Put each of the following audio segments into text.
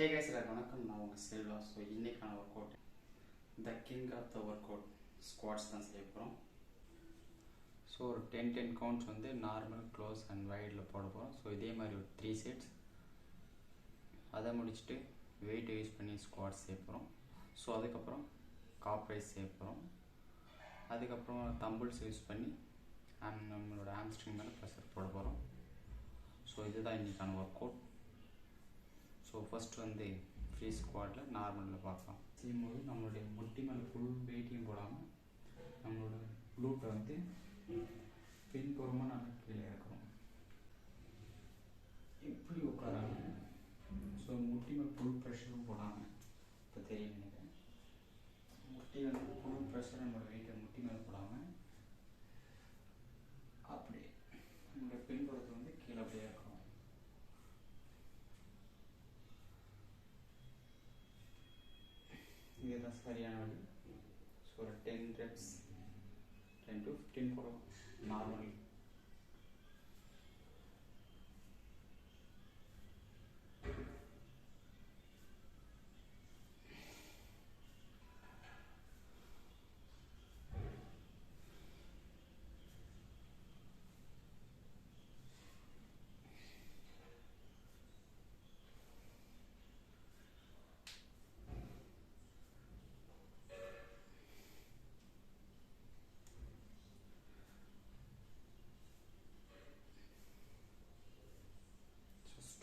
Hey guys, எல்லாருக்கும் வணக்கம். நான் உங்கள் செல்வா. ஸோ இன்றைக்கான workout the king of the workout squats தான் செய்ய போகிறோம். ஸோ ஒரு 10 கவுண்ட்ஸ் வந்து நார்மல், க்ளோஸ் அண்ட் வைடில் போட போகிறோம். ஸோ இதே மாதிரி ஒரு 3 செட்ஸ். அதை முடிச்சுட்டு வெயிட் யூஸ் பண்ணி ஸ்குவாட்ஸ் செய்ய போகிறோம். ஸோ அதுக்கப்புறம் காப் ரைஸ் செய்ய போகிறோம். அதுக்கப்புறம் தம்பிள்ஸ் யூஸ் பண்ணி நம்மளோட ஹாம்ஸ்ட்ரிங் மேலே ப்ரெஷர் போட போகிறோம். ஸோ இதுதான் இன்றைக்கான ஒர்க் அவுட். ஸோ ஃபஸ்ட்டு வந்து ஃப்ரீ ஸ்குவாட்டில் நார்மலில் பார்க்கலாம். செய்யும்போது நம்மளுடைய முட்டி மேலே ஃபுல் வெயிட்டையும் போடாமல் நம்மளோட க்ளூட்டை வந்து பின்புறமாக நல்லா கீழே இறக்குறோம். இப்படி உட்காராங்க. ஸோ முட்டி மேலே ஃபுல் ப்ரெஷரும் போடாமல், இப்போ தெரியும் நினைக்கிறேன், முட்டி மேலே ஃபுல் ப்ரெஷர் நம்மளோட வெயிட்டை முட்டி மேலே போடாமல் அப்படியே நம்மளுடைய பின்புறத்தை வந்து கீழே அப்படியே இறக்குறோம். இதுதான் சரியான வழி. ஸோ ஒரு 10 reps, 10 to 15 போடும் நார்மலி.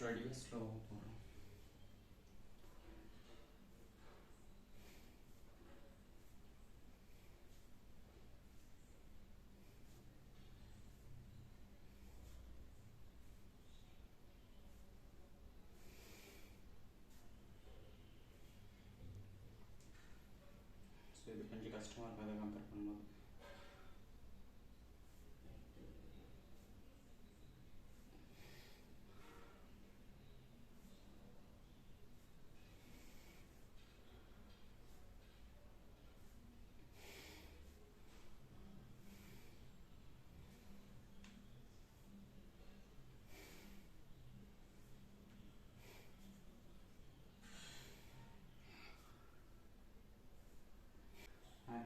ஸ்டடியாக ஸ்லோவாக போகிறோம். ஸோ இது கொஞ்சம் கஷ்டமாக இருக்கும் அதை கம்பேர் பண்ணும்போது.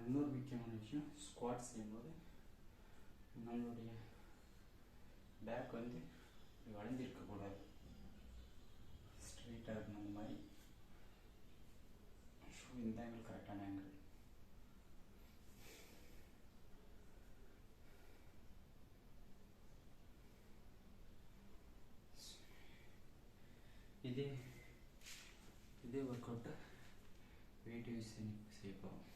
இன்னொரு முக்கியமான விஷயம், ஸ்குவாட் செய்யும்போது நம்மளுடைய பேக் வந்து வளைஞ்சிருக்கக்கூடாது, ஸ்ட்ரெயிட்டாக இருக்கணும். அந்த மாதிரி. ஸோ இந்த ஆங்கிள் கரெக்டான ஆங்கிள். இதே ஒர்க் அவுட்டை வெயிட் யூஸ் பண்ணி செய்ய போகிறோம்.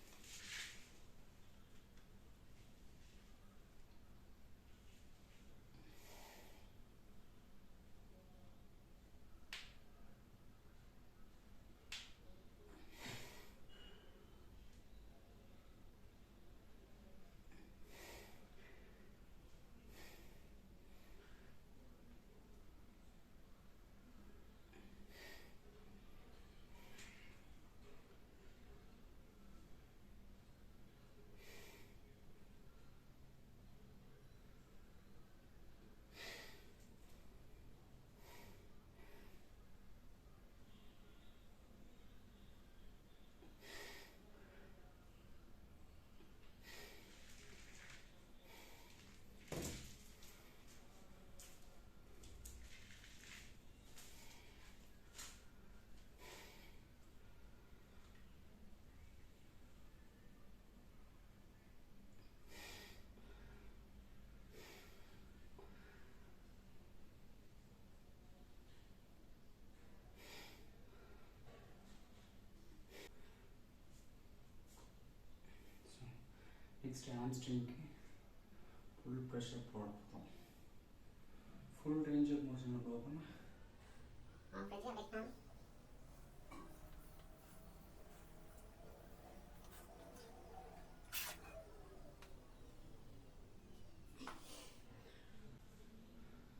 நெக்ஸ்ட் ஹாம்ஸ்ட்ரிங்க்கு ஃபுல் ப்ரெஷர் போட போகிறோம். ஃபுல் ரேஞ்ச் ஆஃப் மோஷனில் போகணும்.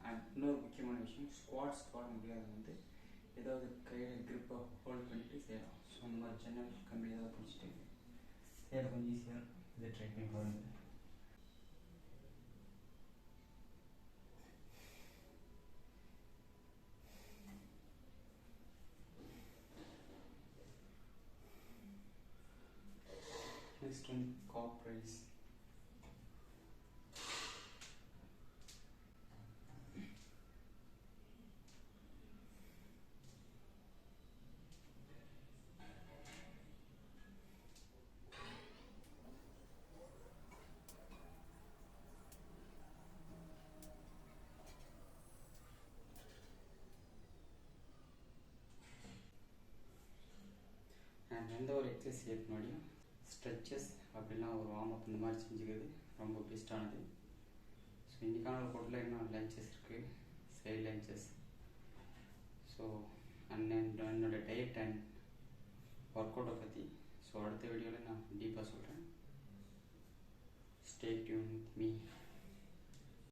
அண்ட் இன்னொரு முக்கியமான விஷயம், ஸ்குவாட்ஸ் போட முடியாது வந்து ஏதாவது கையில் க்ரிப்பை ஹோல்ட் பண்ணிட்டு செய்யலாம். ஸோ அந்த மாதிரி ஜன்னல் கம்பி ஏதாவது பிடிச்சிட்டு செய்ய கொஞ்சம் ஈஸியாக இருக்கும். இதை ட்ரை பண்ணி பாருங்கள். நெக்ஸ்ட் வந்து காப் ரைஸ். அண்ட் எந்த ஒரு எக்ஸசைஸ் செய்யறதுக்கு முன்னாடியும் ஸ்ட்ரெச்சஸ் அப்படிலாம் ஒரு வார்ம் அப் இந்த மாதிரி செஞ்சுக்கிறது ரொம்ப பெஸ்ட்டானது. ஸோ இன்றைக்கான ஒரு பொருளில் இன்னும் லஞ்சஸ் இருக்குது, சைட் லஞ்சஸ். ஸோ என்னோடய டயட் அண்ட் ஒர்க் அவுட்டை பற்றி ஸோ அடுத்த வீடியோவில் நான் டீப்பாக சொல்கிறேன். Stay tune with me.